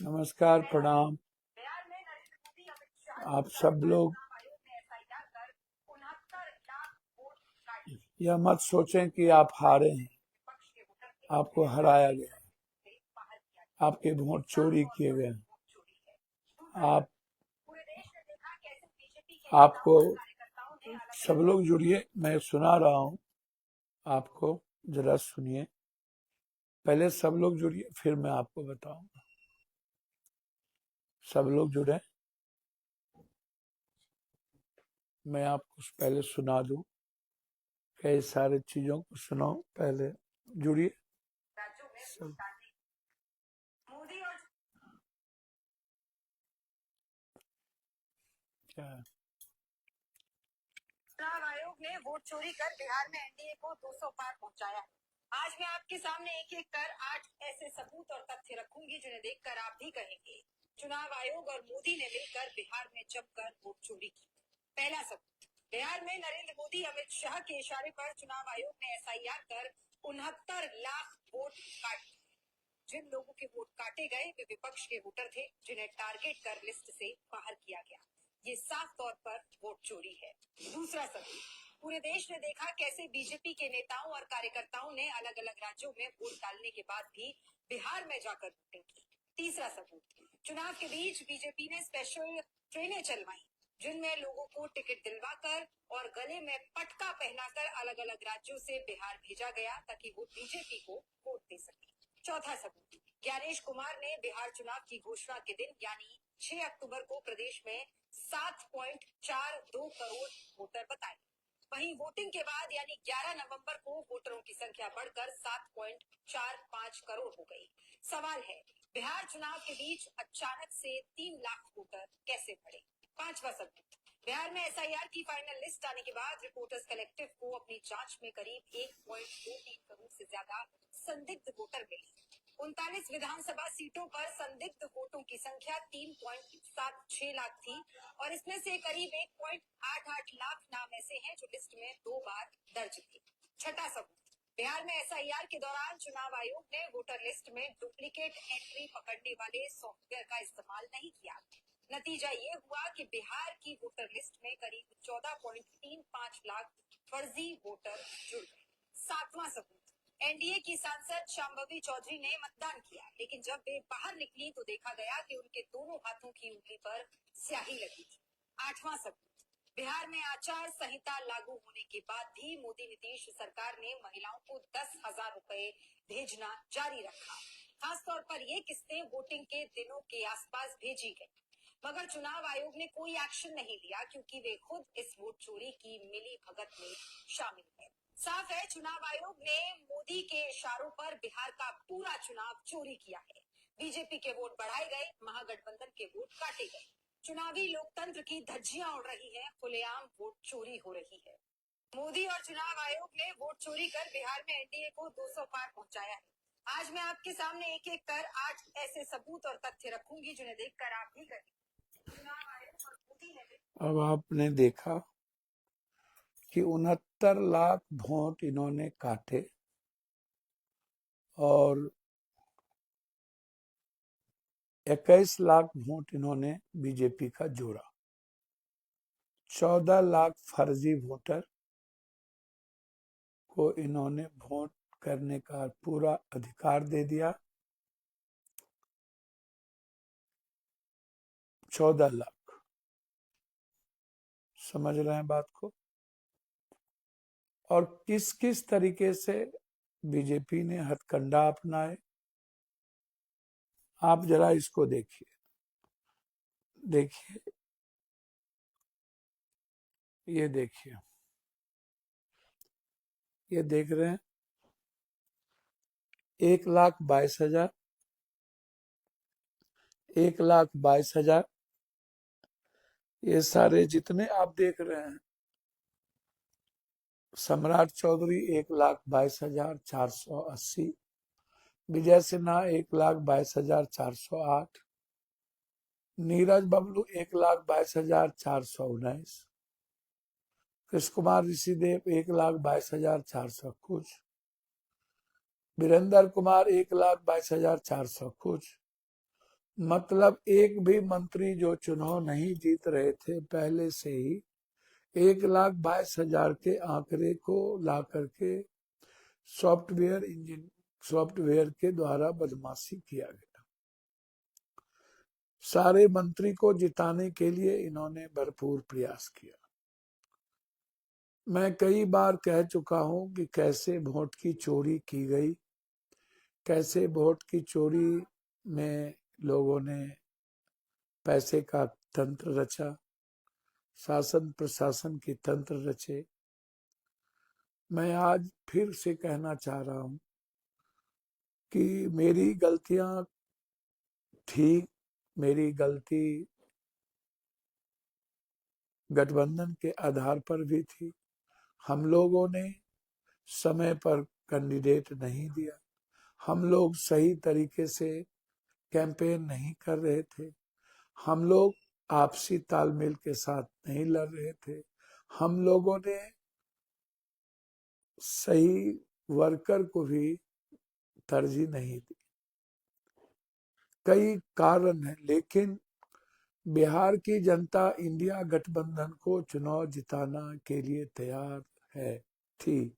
नमस्कार, प्रणाम। आप सब लोग यह मत सोचें कि आप हारे हैं। आपको हराया गया है, आपके वोट चोरी किए गए हैं। आप आपको सब लोग जुड़िए, मैं सुना रहा हूँ आपको, जरा सुनिए। पहले सब लोग जुड़िए, फिर मैं आपको बताऊंगा। सब लोग जुड़े, मैं आपको पहले सुना दूं। कई सारे चीजों को सुनाओ, पहले जुड़िए सब। क्या है? चुनाव आयोग ने वोट चोरी कर बिहार में एनडीए को 200 पार पहुंचाया है। आज मैं आपके सामने एक एक कर 8 ऐसे सबूत और तथ्य रखूंगी जिन्हें देखकर आप भी कहेंगे चुनाव आयोग और मोदी ने मिलकर बिहार में जमकर वोट चोरी की। पहला सबूत, बिहार में नरेंद्र मोदी अमित शाह के इशारे पर चुनाव आयोग ने एसआईआर कर 69 लाख वोट काट दिए। जिन लोगों के वोट काटे गए वे विपक्ष के वोटर थे जिन्हें टारगेट कर लिस्ट से बाहर किया गया। ये साफ तौर पर वोट चोरी है। दूसरा सबूत, पूरे देश ने देखा कैसे बीजेपी के नेताओं और कार्यकर्ताओं ने अलग अलग राज्यों में वोट डालने के बाद भी बिहार में जाकर वोटिंग की। तीसरा सबूत, चुनाव के बीच बीजेपी ने स्पेशल ट्रेनें चलवाई जिनमें लोगों को टिकट दिलवाकर और गले में पटका पहनाकर अलग अलग राज्यों से बिहार भेजा गया ताकि वो बीजेपी को वोट दे सके। चौथा सबूत, ज्ञानेश कुमार ने बिहार चुनाव की घोषणा के दिन यानी 6 अक्टूबर को प्रदेश में 7.42 करोड़ वोटर बताए। वहीं वोटिंग के बाद यानी 11 नवंबर को वोटरों की संख्या बढ़कर 7.45 करोड़ हो गई। सवाल है, बिहार चुनाव के बीच अचानक से 3 लाख वोटर कैसे बढ़े? पांचवा सबूत, बिहार में एसआईआर की फाइनल लिस्ट आने के बाद रिपोर्टर्स कलेक्टिव को अपनी जांच में करीब 1.23 करोड़ से ज्यादा संदिग्ध वोटर मिले। 39 विधानसभा सीटों पर संदिग्ध वोटों की संख्या 3.76 लाख थी और इसमें से करीब 1.88 लाख नाम ऐसे हैं जो लिस्ट में 2 बार दर्ज थे। छठा सबूत, बिहार में एसआईआर के दौरान चुनाव आयोग ने वोटर लिस्ट में डुप्लीकेट एंट्री पकड़ने वाले सॉफ्टवेयर का इस्तेमाल नहीं किया। नतीजा ये हुआ कि बिहार की वोटर लिस्ट में करीब 14.35 लाख फर्जी वोटर जुड़ गए। सातवां सबूत, एनडीए की सांसद शांभवी चौधरी ने मतदान किया लेकिन जब वे बाहर निकली तो देखा गया कि उनके दोनों हाथों की उंगली पर स्याही लगी थी। आठवां सबूत, बिहार में आचार संहिता लागू होने के बाद भी मोदी नीतीश सरकार ने महिलाओं को 10,000 रुपए भेजना जारी रखा। खासतौर पर ये किस्तें वोटिंग के दिनों के आसपास भेजी गई, मगर चुनाव आयोग ने कोई एक्शन नहीं लिया क्योंकि वे खुद इस वोट चोरी की मिली भगत में शामिल है। साफ है, चुनाव आयोग ने मोदी के इशारों पर बिहार का पूरा चुनाव चोरी किया है। बीजेपी के वोट बढ़ाए गए, महागठबंधन के वोट काटे गए। चुनावी लोकतंत्र की धज्जियां उड़ रही है, खुलेआम वोट चोरी हो रही है। मोदी और चुनाव आयोग ने वोट चोरी कर बिहार में एनडीए को 200 पार पहुंचाया है। आज मैं आपके सामने एक एक कर 8 ऐसे सबूत और तथ्य रखूंगी जिन्हें देखकर आप भी करेंगे चुनाव आयोग और मोदी ने। अब आपने देखा कि 69 लाख वोट इन्होंने काटे और 21 लाख वोट इन्होंने बीजेपी का जोड़ा। 14 लाख फर्जी वोटर को इन्होंने वोट करने का पूरा अधिकार दे दिया। 14 लाख, समझ रहे हैं बात को? और किस किस तरीके से बीजेपी ने हथकंडा अपनाए, आप जरा इसको देखिए। देखिए, ये देखिए, ये देख रहे हैं 1,22,000, 1,22,000, ये सारे जितने आप देख रहे हैं। सम्राट चौधरी 1,22,480, विजय सिन्हा 1,22,408, नीरज बबलू 1,22,419, कृष्ण कुमार ऋषिदेव 1,22,400 कुछ, वीरेंद्र कुमार 1,22,400 कुछ, मतलब एक भी मंत्री जो चुनाव नहीं जीत रहे थे पहले से ही 1,22,000 के आंकड़े को ला करके सॉफ्टवेयर के द्वारा बदमाशी किया गया। सारे मंत्री को जिताने के लिए इन्होंने भरपूर प्रयास किया। मैं कई बार कह चुका हूं कि कैसे वोट की चोरी की गई, कैसे वोट की चोरी में लोगों ने पैसे का तंत्र रचा, शासन प्रशासन की तंत्र रचे। मैं आज फिर से कहना चाह रहा हूं कि मेरी गलतियां थी, मेरी गलती गठबंधन के आधार पर भी थी। हम लोगों ने समय पर कैंडिडेट नहीं दिया, हम लोग सही तरीके से कैंपेन नहीं कर रहे थे, हम लोग आपसी तालमेल के साथ नहीं लड़ रहे थे, हम लोगों ने सही वर्कर को भी तरजीह नहीं दी। कई कारण हैं, लेकिन बिहार की जनता इंडिया गठबंधन को चुनाव जिताना के लिए तैयार है, थी,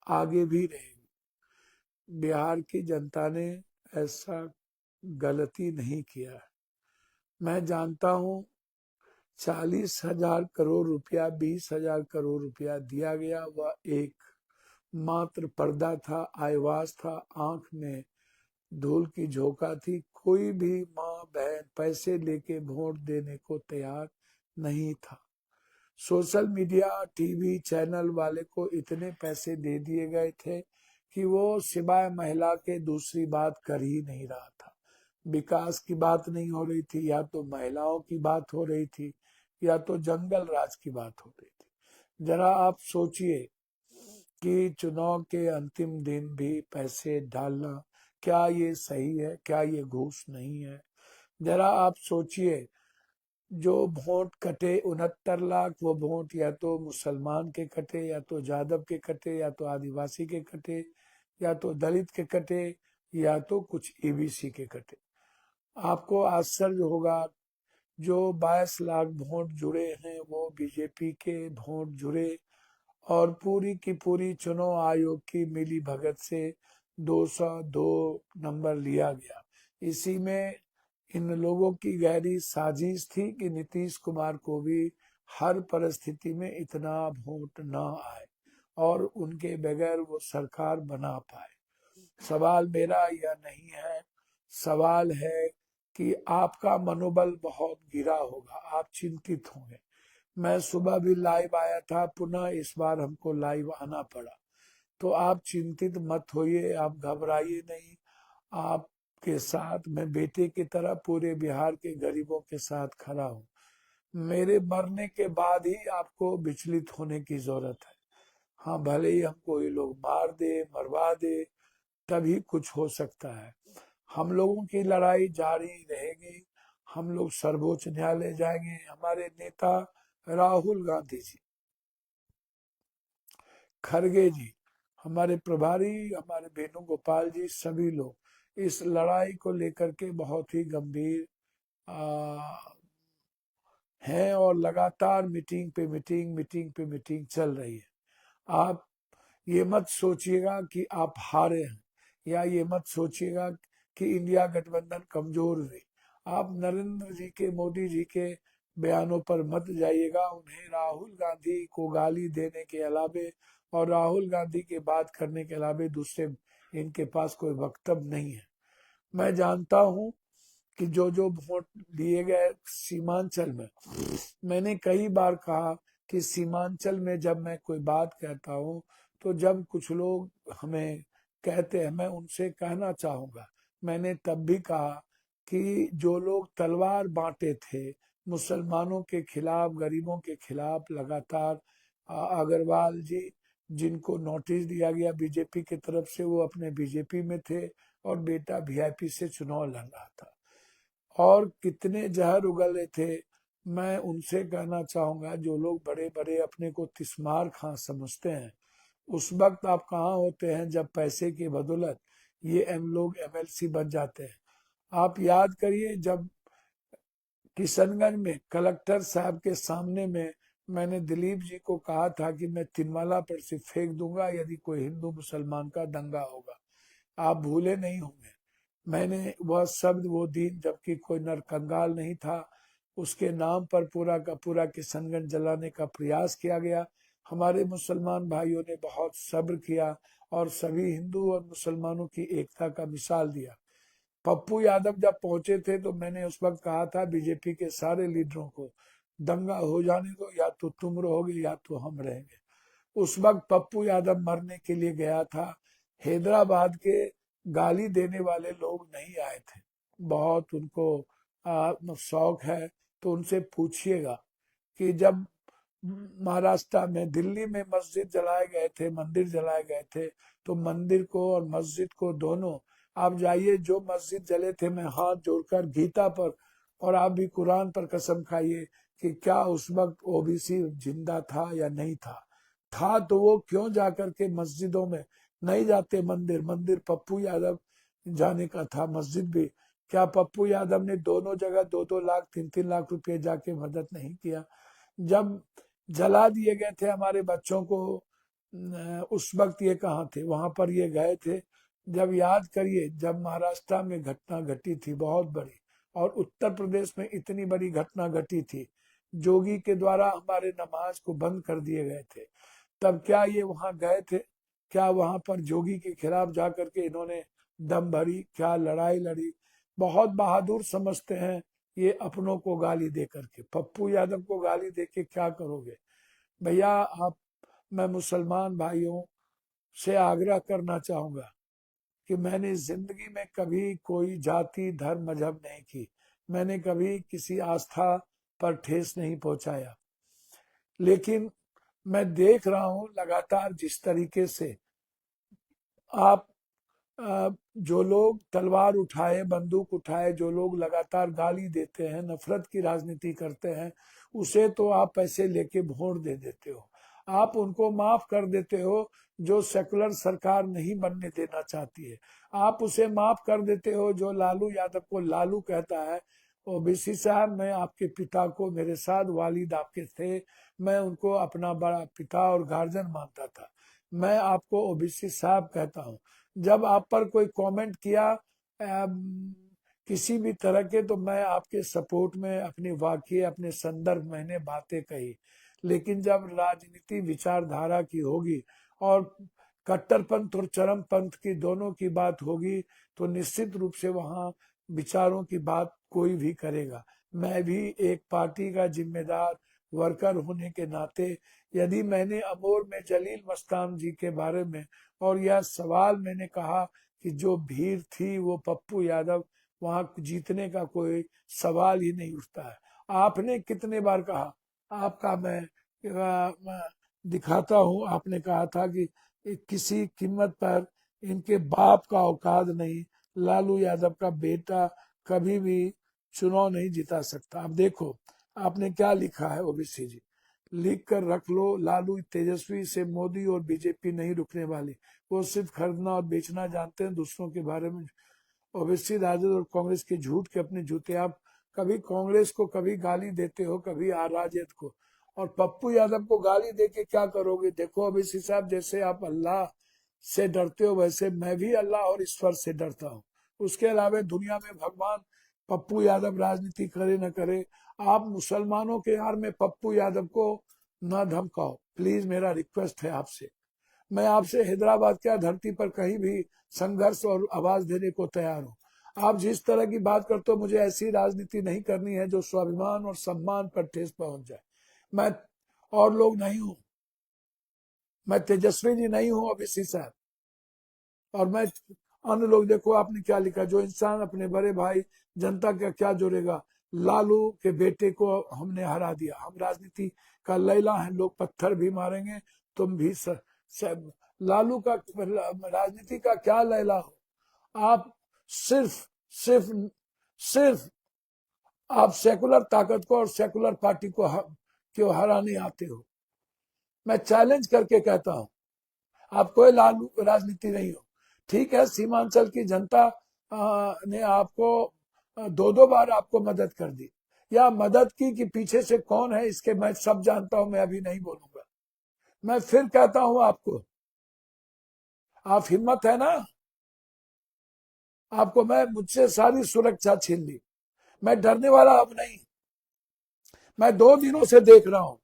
आगे भी रहेगी। बिहार की जनता ने ऐसा गलती नहीं किया है। मैं जानता हूं 40,000 करोड़ रुपया, 20,000 करोड़ रुपया दिया गया, वह एक मात्र पर्दा था, आईवाज था, आंख में धूल की झोंका थी। कोई भी माँ बहन पैसे लेके वोट देने को तैयार नहीं था। सोशल मीडिया, टीवी चैनल वाले को इतने पैसे दे दिए गए थे कि वो सिवाय महिला के दूसरी बात कर ही नहीं रहा था। विकास की बात नहीं हो रही थी, या तो महिलाओं की बात हो रही थी, या तो जंगल राज की बात हो रही थी। जरा आप सोचिए कि चुनाव के अंतिम दिन भी पैसे डालना, क्या ये सही है? क्या ये घूस नहीं है? जरा आप सोचिए, जो वोट कटे 69 लाख, वो वोट या तो मुसलमान के कटे, या तो जादव के कटे, या तो आदिवासी के कटे, या तो दलित के कटे, या तो कुछ ईबीसी के कटे। आपको आश्चर्य होगा, जो 22 लाख वोट जुड़े हैं वो बीजेपी के वोट जुड़े, और पूरी की पूरी चुनाव आयोग की मिली भगत से 202 नंबर लिया गया। इसी में इन लोगों की गहरी साजिश थी कि नीतीश कुमार को भी हर परिस्थिति में इतना वोट न आए और उनके बगैर वो सरकार बना पाए। सवाल मेरा यह नहीं है, सवाल है कि आपका मनोबल बहुत गिरा होगा, आप चिंतित होंगे। मैं सुबह भी लाइव आया था, पुनः इस बार हमको लाइव आना पड़ा। तो आप चिंतित मत होइए, आप घबराइए नहीं। आपके साथ मैं बेटे की तरह पूरे बिहार के गरीबों के साथ खड़ा हूँ। मेरे मरने के बाद ही आपको विचलित होने की जरूरत है। हाँ, भले ही हमको ये लोग मार दे, मरवा दे, तभी कुछ हो सकता है। हम लोगों की लड़ाई जारी रहेगी, हम लोग सर्वोच्च न्यायालय जाएंगे। हमारे नेता राहुल गांधी जी, खड़गे जी, हमारे प्रभारी, हमारे वेणुगोपाल जी, सभी लोग इस लड़ाई को लेकर के बहुत ही गंभीर हैं, और लगातार मीटिंग पे मीटिंग चल रही है। आप ये मत सोचिएगा कि आप हारे हैं, या ये मत सोचिएगा कि इंडिया गठबंधन कमजोर हुई। आप नरेंद्र जी के, मोदी जी के बयानों पर मत जाइएगा। उन्हें राहुल गांधी को गाली देने के अलावे और राहुल गांधी के बात करने के अलावे दूसरे इनके पास कोई वक्तव्य नहीं है। मैं जानता हूं कि जो जो वोट दिए गए सीमांचल में, मैंने कई बार कहा कि सीमांचल में जब मैं कोई बात कहता हूं, तो जब कुछ लोग हमें कहते हैं, मैं उनसे कहना चाहूंगा, मैंने तब भी कहा कि जो लोग तलवार बांटे थे मुसलमानों के खिलाफ, गरीबों के खिलाफ, लगातार अग्रवाल जी, जिनको नोटिस दिया गया बीजेपी की तरफ से, वो अपने बीजेपी में थे और बेटा वीआईपी से चुनाव लड़ रहा था, और कितने जहर उगले थे। मैं उनसे कहना चाहूंगा, जो लोग बड़े बड़े अपने को तिस्मार खां समझते हैं, उस वक्त आप कहाँ होते हैं जब पैसे की बदौलत ये लोग एमएलसी बन जाते हैं। आप याद करिए, जब किशनगंज में कलेक्टर साहब के सामने में मैंने दिलीप जी को कहा था कि मैं तिनवाला पर से फेंक दूंगा यदि कोई हिंदू मुसलमान का दंगा होगा, आप भूले नहीं होंगे। मैंने वह शब्द वो दिन, जबकि कोई नरकंगाल नहीं था, उसके नाम पर पूरा का पूरा किशनगंज जलाने का प्रयास किया गया। हमारे मुसलमान भाइयों ने बहुत सब्र किया और सभी हिंदू और मुसलमानों की एकता का मिसाल दिया। पप्पू यादव जब पहुंचे थे तो मैंने उस वक्त कहा था बीजेपी के सारे लीडरों को, दंगा हो जाने दो, या तो तुम रहोगे या तो हम रहेंगे। उस वक्त पप्पू यादव मरने के लिए गया था। हैदराबाद के गाली देने वाले लोग नहीं आए थे, बहुत उनको शौक है, तो उनसे पूछिएगा कि जब महाराष्ट्र में, दिल्ली में मस्जिद जलाए गए थे, मंदिर जलाए गए थे, तो मंदिर को और मस्जिद को दोनों, आप जाइए, जो मस्जिद जले थे, मैं हाथ जोड़कर गीता पर और आप भी कुरान पर कसम खाइए कि क्या उस वक्त ओबीसी जिंदा था या नहीं था तो वो क्यों जाकर के मस्जिदों में नहीं जाते? मंदिर मंदिर पप्पू यादव जाने का था, मस्जिद भी। क्या पप्पू यादव ने दोनों जगह 2-2 लाख 3-3 लाख रुपए जाके मदद नहीं किया? जब जला दिए गए थे हमारे बच्चों को, उस वक्त ये कहाँ थे? वहां पर ये गए थे। जब याद करिए, जब महाराष्ट्र में घटना घटी थी बहुत बड़ी, और उत्तर प्रदेश में इतनी बड़ी घटना घटी थी, जोगी के द्वारा हमारे नमाज को बंद कर दिए गए थे, तब क्या ये वहां गए थे? क्या वहां पर जोगी के खिलाफ जाकर के इन्होंने दम भरी? क्या लड़ाई लड़ी? बहुत बहादुर समझते हैं ये अपनों को गाली दे करके। पप्पू यादव को गाली दे के क्या करोगे भैया आप? मैं मुसलमान भाइयों से आग्रह करना चाहूंगा कि मैंने जिंदगी में कभी कोई जाति धर्म मजहब नहीं की, मैंने कभी किसी आस्था पर ठेस नहीं पहुंचाया, लेकिन मैं देख रहा हूं लगातार जिस तरीके से आप जो लोग तलवार उठाए, बंदूक उठाए, जो लोग लगातार गाली देते हैं, नफरत की राजनीति करते हैं, उसे तो आप पैसे लेके वोट दे देते हो, आप उनको माफ कर देते हो जो सेकुलर सरकार नहीं बनने देना चाहती है, आप उसे माफ कर देते हो जो लालू यादव को लालू कहता है। ओबीसी साहब, मैं आपके पिता को, मेरे साथ वालिद आपके थे, मैं उनको अपना बड़ा पिता और गार्जियन मानता था, मैं आपको ओबीसी साहब कहता हूँ। जब आप पर कोई कमेंट किया किसी भी तरह के, तो मैं आपके सपोर्ट में अपनी वाक्य, अपने संदर्भ मैंने बातें कही, लेकिन जब राजनीति विचारधारा की होगी और कट्टरपंथ और चरमपंथ की दोनों की बात होगी, तो निश्चित रूप से वहां विचारों की बात कोई भी करेगा। मैं भी एक पार्टी का जिम्मेदार वर्कर होने के नाते, यदि मैंने अमोर में जलील मस्तान जी के बारे में, और यह सवाल मैंने कहा कि जो भीड़ थी वो पप्पू यादव, वहां जीतने का कोई सवाल ही नहीं उठता है। आपने कितने बार कहा, आपका मैं दिखाता हूं, आपने कहा था कि किसी कीमत पर इनके बाप का औकात नहीं, लालू यादव का बेटा कभी भी चुनाव नहीं जिता सकता। अब देखो आपने क्या लिखा है ओबीसी जी, लिख कर रख लो, लालू तेजस्वी से मोदी और बीजेपी नहीं रुकने वाली, वो सिर्फ खरीदना और बेचना जानते हैं, दूसरों के बारे में। ओवैसी राजद और कांग्रेस के झूठ के अपने जूते, आप कभी कांग्रेस को कभी गाली देते हो, कभी राजद को, और पप्पू यादव को गाली दे के क्या करोगे? देखो ओवैसी साहब, जैसे आप अल्लाह से डरते हो, वैसे मैं भी अल्लाह और ईश्वर से डरता हूँ। उसके अलावा दुनिया में भगवान, पप्पू यादव राजनीति करे न करे, आप मुसलमानों के यार में पप्पू यादव को न धमकाओ, प्लीज, मेरा रिक्वेस्ट है आपसे। मैं आपसे हैदराबाद क्या, धरती पर कहीं भी संघर्ष और आवाज देने को तैयार हूं। आप जिस तरह की बात करते हो, मुझे ऐसी राजनीति नहीं करनी है जो स्वाभिमान और सम्मान पर ठेस पहुंच जाए। मैं और लोग नहीं हूं, मैं तेजस्वी जी नहीं हूं ओबीसी साहब, और मैं अन्य लोग, देखो आपने क्या लिखा, जो इंसान अपने बड़े भाई जनता का क्या जोड़ेगा, लालू के बेटे को हमने हरा दिया, हम राजनीति का लैला है, लोग पत्थर भी मारेंगे, तुम भी लालू का राजनीति का क्या लैला हो आप? सिर्फ सिर्फ सिर्फ आप सेकुलर ताकत को और सेकुलर पार्टी को क्यों हराने आते हो? मैं चैलेंज करके कहता हूं, आप कोई लालू राजनीति नहीं हो। ठीक है, सीमांचल की जनता ने आपको 2-2 बार आपको मदद कर दी, या मदद की कि पीछे से कौन है इसके मैं सब जानता हूं, मैं अभी नहीं बोलूंगा। मैं फिर कहता हूं आपको, आप हिम्मत है ना, आपको मैं मुझसे सारी सुरक्षा छीन ली, मैं डरने वाला अब नहीं। मैं 2 दिनों से देख रहा हूं,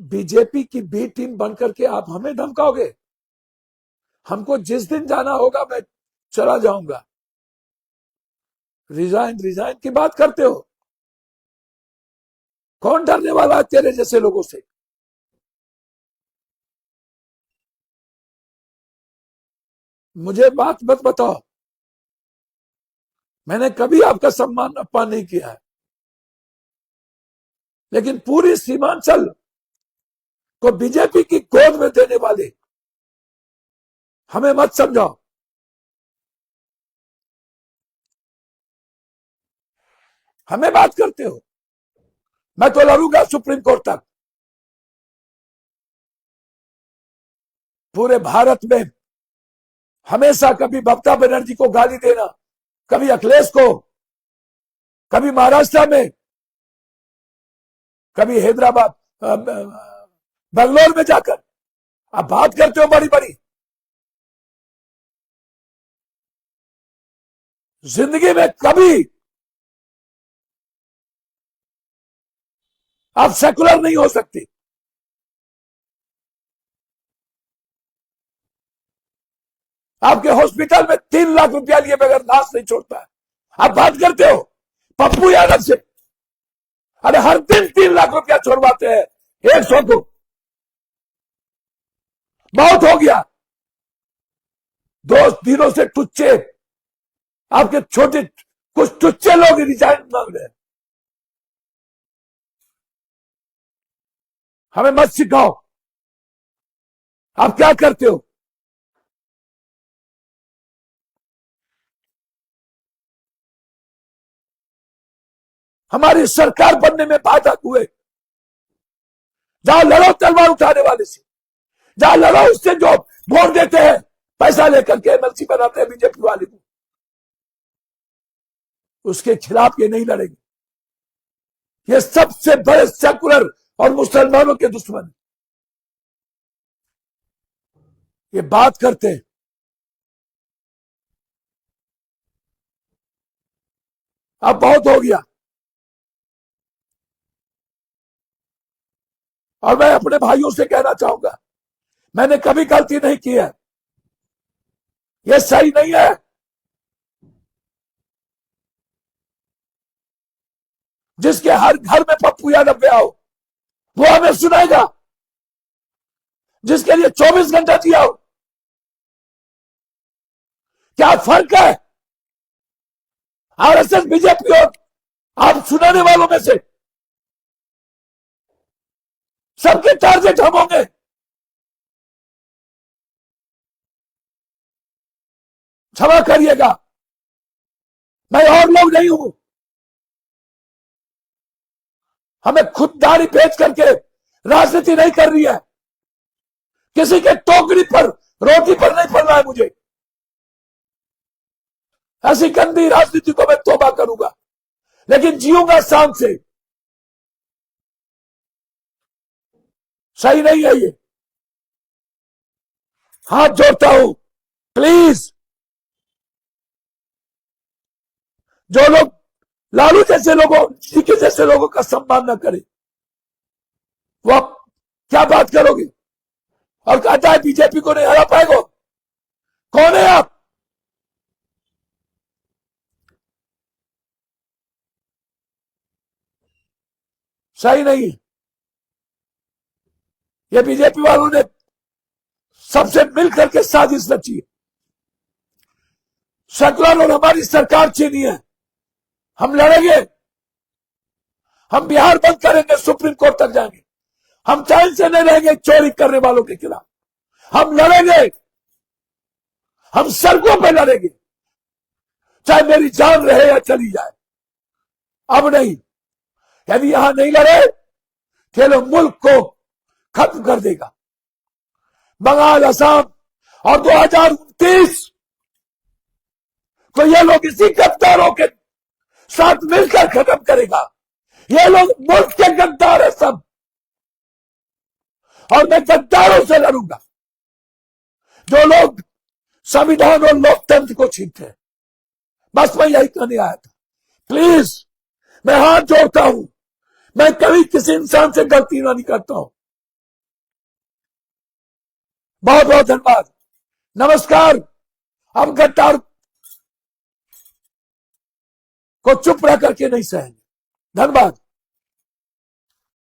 बीजेपी की बी टीम बनकर के आप हमें धमकाओगे। हमको जिस दिन जाना होगा मैं चला जाऊंगा। रिजाइन रिजाइन की बात करते हो, कौन डरने वाला है तेरे जैसे लोगों से? मुझे बात मत बताओ, मैंने कभी आपका सम्मान अपमान नहीं किया है, लेकिन पूरी सीमांचल को बीजेपी की गोद में देने वाले हमें मत समझाओ। हमें बात करते हो, मैं तो लड़ूंगा सुप्रीम कोर्ट तक। पूरे भारत में हमेशा कभी ममता बनर्जी को गाली देना, कभी अखिलेश को, कभी महाराष्ट्र में, कभी हैदराबाद बेंगलोर में जाकर आप बात करते हो बड़ी बड़ी। जिंदगी में कभी आप सेकुलर नहीं हो सकती। आपके हॉस्पिटल में 3 लाख रुपया लिए बगैर लाश नहीं छोड़ता है, आप बात करते हो पप्पू यादव से। अरे हर दिन 3 लाख रुपया छोड़वाते हैं 100 को, बहुत हो गया। 2 दिनों से टुच्चे, आपके छोटे कुछ टुच्चे लोग रिजाइन मांग रहे हैं। हमें मत सिखाओ आप क्या करते हो। हमारी सरकार बनने में बाधक हुए। जहां लड़ो तलवार उठाने वाले से, जहां लड़ो उससे जो वोट देते हैं, पैसा लेकर के एमएलसी बनाते हैं बीजेपी वाले को, उसके खिलाफ ये नहीं लड़ेंगे। ये सबसे बड़े सेकुलर और मुसलमानों के दुश्मन ये बात करते हैं। अब बहुत हो गया, और मैं अपने भाइयों से कहना चाहूंगा, मैंने कभी गलती नहीं की है, ये सही नहीं है। जिसके हर घर में पप्पू यादव गया हो वो हमें सुनाएगा, जिसके लिए 24 घंटा जिया हो। क्या फर्क है आरएसएस बीजेपी और आप सुनाने वालों में से? सबके टारगेट हम होंगे। क्षमा करिएगा, मैं और लोग नहीं हूं। हमें खुददारी बेच करके राजनीति नहीं कर रही है, किसी के टोकरी पर रोटी पर नहीं पड़ना है मुझे। ऐसी गंदी राजनीति को मैं तौबा करूंगा, लेकिन जीऊंगा शान से। सही नहीं है ये, हाथ जोड़ता हूं, प्लीज जो लोग लालू जैसे लोगों, जी के जैसे लोगों का सम्मान न करे, वो आप क्या बात करोगे? और कहता है बीजेपी को नहीं हरा पाएगा। कौन है आप? सही नहीं। ये बीजेपी वालों ने सबसे मिलकर के साजिश रची है। सेकुलर और हमारी सरकार छीनी है। हम लड़ेंगे, हम बिहार बंद करेंगे, सुप्रीम कोर्ट तक जाएंगे। हम चैन से नहीं रहेंगे चोरी करने वालों के खिलाफ। हम लड़ेंगे, हम सड़कों पे लड़ेंगे, चाहे मेरी जान रहे या चली जाए। अब नहीं, यदि यहां नहीं लड़े खेलो मुल्क को खत्म कर देगा। बंगाल, असम और 2029 को ये लोग इसी गद्दारों के साथ मिलकर खत्म करेगा। ये लोग मुल्क के गद्दार है सब, और मैं गद्दारों से लड़ूंगा जो लोग संविधान और लोकतंत्र को छीनते हैं। बस मैं यही कहने आया था। प्लीज मैं हाथ जोड़ता हूं, मैं कभी किसी इंसान से गलती नहीं करता हूं। बहुत बहुत धन्यवाद, नमस्कार। अब गद्दार को चुप रह करके नहीं सहेंगे। धन्यवाद।